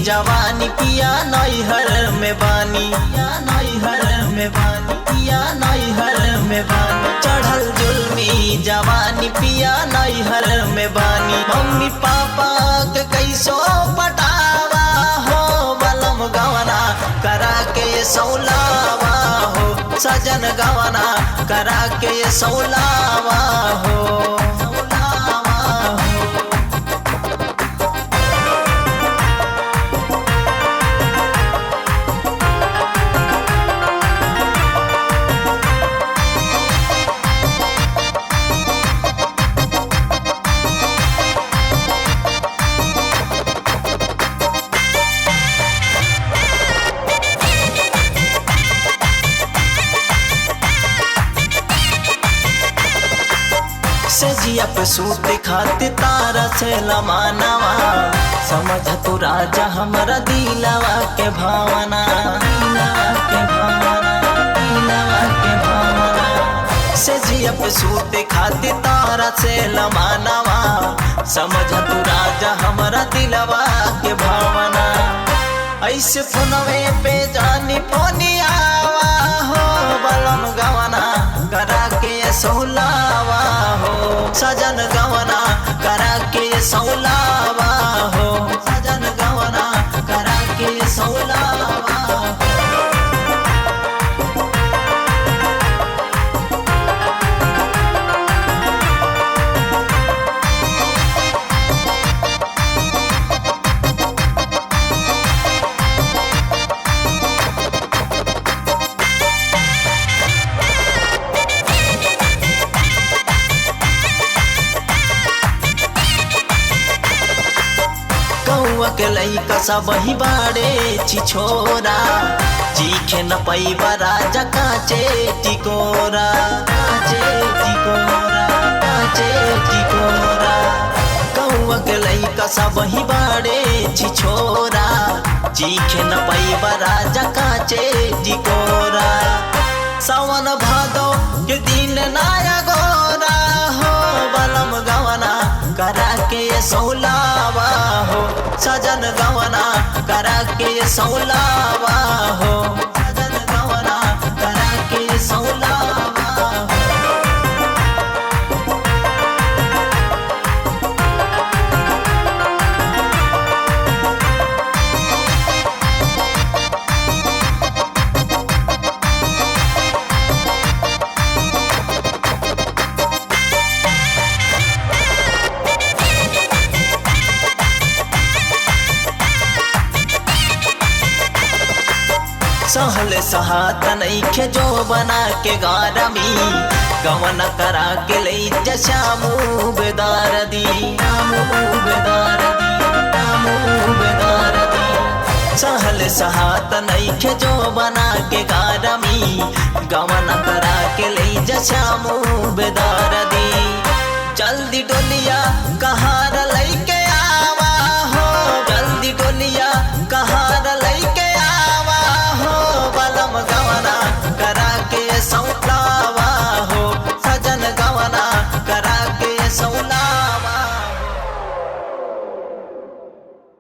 जवानी पिया नैहर में बानी, पिया नैहर में बानी, पिया नैहर में बानी। चढ़ल जुल्मी जवानी पिया नैहर में बानी। मम्मी पापा के कैसो पटावा हो बलम गवना करा के सौलावा हो, सजन गवना करा के सौलावा हो। सजिया पे सूत खाते तारा से लमानवा, समझ तू राजा हमारा दिलवा के भावना, दिलवा के भावना, दिलवा के भावना। सजिया पे सूत खाते तारा से लमानवा, समझ तू राजा हमारा दिलवा के भावना। ऐसे फोनवे पे जानी फोनी आवा हो बलम गवना करा के सौलावा हो, सजन गवना करा के सौलावा हो, सजन गवना करा के सौलावा हो। के लइका सब ही बाड़े छिछोरा, जीखे न पैबा राजा काचे टिकोरा, काचे टिकोरा, काचे टिकोरा। कौआ के लइका सब ही बाड़े छिछोरा, जीखे न पैबा राजा काचे टिकोरा। सावन भादो के दिन नाया गोरा हो बलम गवना करा के सौलावा हो, सजन गवना करा के सौलावा हो, सजन गवना करा के सौलावा हो। सहल सहात नइखे जो बना के गारमी, गवन करा के लई जशामू बेदार दी, शामू बेदार दी, शामू बेदार दी। सहल सहात नइखे जो बना के गारमी, गवन करा के लई जशामू बेदार दी। जल्दी डोलिया कहार लइके आवा हो, जल्दी डोलिया कहार लइके गवना करा के सौला